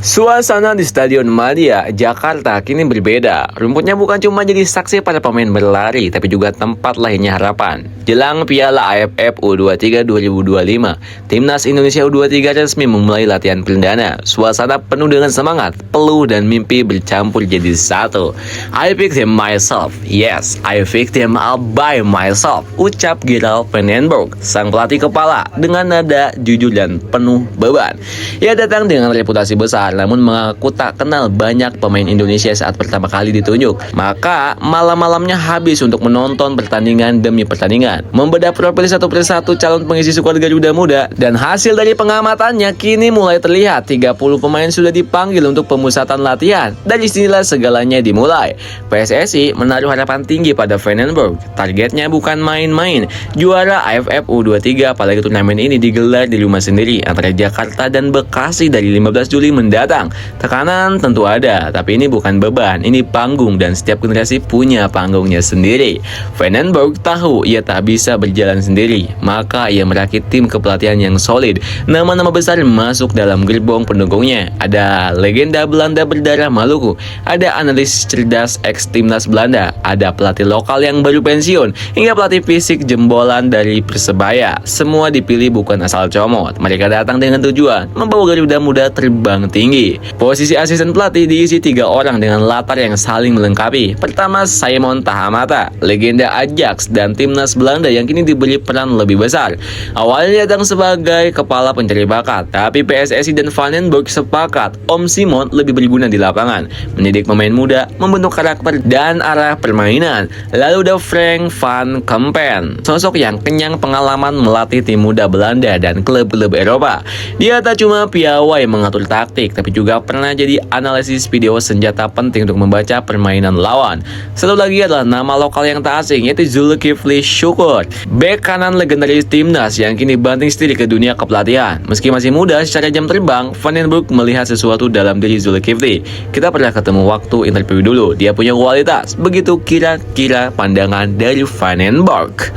Suasana di Stadion Madia, Jakarta kini berbeda. Rumputnya bukan cuma jadi saksi para pemain berlari, tapi juga tempat lahirnya harapan. Jelang Piala AFF U23 2025, Timnas Indonesia U23 resmi memulai latihan perdana. Suasana penuh dengan semangat, peluh dan mimpi bercampur jadi satu. I picked him myself. Yes, I picked him all by myself. Ucap Gerald Vandenberg, sang pelatih kepala dengan nada jujur dan penuh beban. Ia datang dengan reputasi besar, namun mengaku tak kenal banyak pemain Indonesia saat pertama kali ditunjuk. Maka malam-malamnya habis untuk menonton pertandingan demi pertandingan, membedah profil satu persatu calon pengisi skuad Garuda Muda, dan hasil dari pengamatannya kini mulai terlihat. 30 pemain sudah dipanggil untuk pemusatan latihan. Dari sinilah segalanya dimulai. PSSI menaruh harapan tinggi pada Vandenberg. Targetnya bukan main-main, juara AFF U23, apalagi turnamen ini digelar di rumah sendiri antara Jakarta dan Bekasi dari 15 Juli mendatang. Tekanan tentu ada, tapi ini bukan beban, ini panggung dan setiap generasi punya panggungnya sendiri. Vandenberg tahu ia tak bisa berjalan sendiri, maka ia merakit tim kepelatihan yang solid. Nama-nama besar masuk dalam gerbong pendukungnya. Ada legenda Belanda berdarah Maluku, ada analis cerdas ex-timnas Belanda, ada pelatih lokal yang baru pensiun, hingga pelatih fisik jembolan dari Persebaya. Semua dipilih bukan asal comot. Mereka datang dengan tujuan membawa Garuda Muda terbang tinggi. Posisi asisten pelatih diisi 3 orang dengan latar yang saling melengkapi. Pertama, Simon Tahamata, legenda Ajax dan timnas Belanda yang kini diberi peran lebih besar. Awalnya datang sebagai kepala pencari bakat, tapi PSSI dan Vandenberg sepakat Om Simon lebih berguna di lapangan, mendidik pemain muda, membentuk karakter dan arah permainan. Lalu ada Frank van Kempen, sosok yang kenyang pengalaman melatih tim muda Belanda dan klub-klub Eropa. Dia tak cuma piawai mengatur taktik, tapi juga pernah jadi analisis video senjata penting untuk membaca permainan lawan. Satu lagi adalah nama lokal yang tak asing, yaitu Zulkifli Syukur, bek kanan legendaris timnas yang kini banting setir ke dunia kepelatihan. Meski masih muda secara jam terbang, Vandenberg melihat sesuatu dalam diri Zulkifli. Kita pernah ketemu waktu interview dulu. Dia punya kualitas, begitu kira-kira pandangan dari Vandenberg.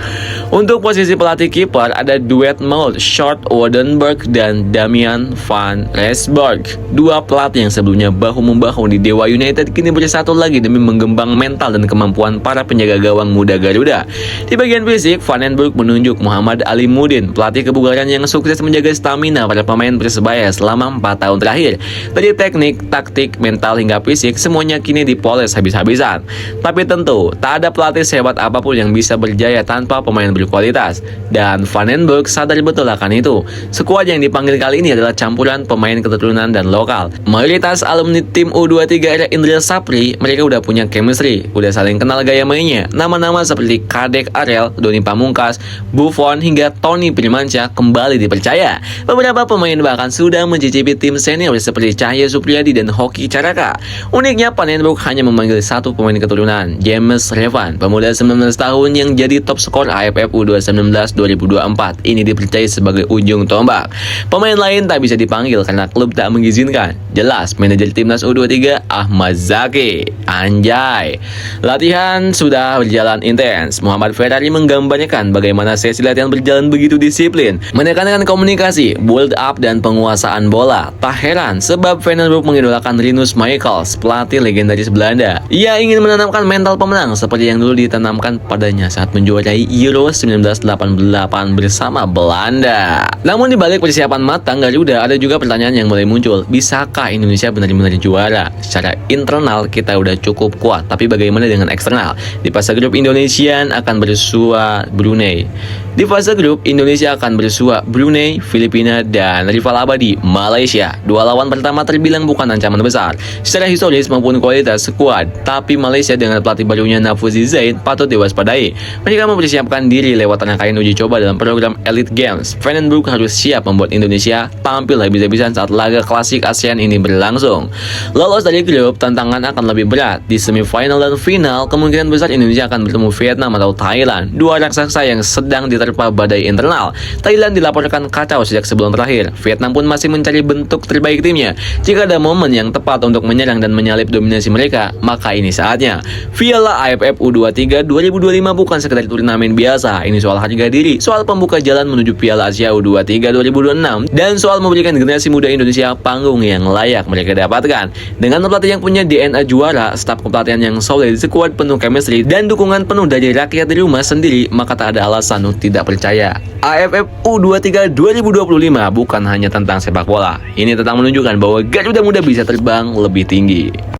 Untuk posisi pelatih kiper ada duet maut Sjoerd Woerdenberg dan Damian van Rensburg. Dua pelatih yang sebelumnya bahu-membahu di Dewa United kini bersatu lagi demi menggembang mental dan kemampuan para penjaga gawang muda Garuda. Di bagian fisik, Vandenberg menunjuk Muhammad Alimuddin, pelatih kebugaran yang sukses menjaga stamina para pemain Persebaya selama 4 tahun terakhir. Dari teknik, taktik, mental hingga fisik, semuanya kini dipoles habis-habisan. Tapi tentu, tak ada pelatih sehebat apapun yang bisa berjaya tanpa pemain berkualitas. Dan Vandenberg sadar betul akan itu. Skuad yang dipanggil kali ini adalah campuran pemain keturunan dan lokal. Mayoritas alumni tim U23 era Indra Sapri, mereka udah punya chemistry, udah saling kenal gaya mainnya. Nama-nama seperti Kadek Arel, Doni Pamungkas, Buffon hingga Tony Firmansyah kembali dipercaya. Beberapa pemain bahkan sudah mencicipi tim senior seperti Cahya Supriyadi dan Hoki Caraka. Uniknya, Vandenberg hanya memanggil satu pemain keturunan, James Revan, pemuda 19 tahun yang jadi top skor AFF U19 2024. Ini dipercaya sebagai ujung tombak. Pemain lain tak bisa dipanggil karena klub tak mengizinkan. Jelas, manajer timnas U23 Ahmad Zaki. Anjay. Latihan sudah berjalan intens. Muhammad Ferrari menggambarkan bagaimana sesi latihan berjalan begitu disiplin, menekankan komunikasi, build up dan penguasaan bola. Tak heran sebab Vandenberg mengidolakan Rinus Michels, pelatih legendaris Belanda. Ia ingin menanamkan mental pemenang seperti yang dulu ditanamkan padanya saat menjuarai Euro 1988 bersama Belanda. Namun di balik persiapan matang Garuda, ada juga pertanyaan yang mulai muncul. Bisakah Indonesia benar-benar juara? Secara internal kita udah cukup kuat, tapi bagaimana dengan eksternal? Di fase grup Indonesia akan bersua Brunei. Di fase grup Indonesia akan bersua Brunei, Filipina, dan rival abadi Malaysia. Dua lawan pertama terbilang bukan ancaman besar secara historis maupun kualitas skuad, tapi Malaysia dengan pelatih barunya Nafuzi Zaid patut diwaspadai. Mereka mempersiapkan diri lewat rangkaian uji coba dalam program Elite Games. Vandenberg harus siap membuat Indonesia tampil habis-habisan saat laga klasik ASEAN ini berlangsung. Lolos dari grup, tantangan akan lebih berat. Di semifinal dan final, kemungkinan besar Indonesia akan bertemu Vietnam atau Thailand, dua raksasa yang sedang diterpa badai internal. Thailand dilaporkan kacau sejak sebelum terakhir. Vietnam pun masih mencari bentuk terbaik timnya. Jika ada momen yang tepat untuk menyerang dan menyalip dominasi mereka, maka ini saatnya. Piala AFF U23 2025 bukan sekedar turnamen biasa. Ini soal harga diri, soal pembuka jalan menuju Piala Asia U23 2026, dan soal memberikan generasi muda Indonesia panggung yang layak mereka dapatkan. Dengan pelatih yang punya DNA juara, staf kepelatihan yang solid, skuad penuh chemistry, dan dukungan penuh dari rakyat di rumah sendiri, maka tak ada alasan untuk tidak percaya. AFF U23 2025 bukan hanya tentang sepak bola. Ini tentang menunjukkan bahwa Garuda Muda bisa terbang lebih tinggi.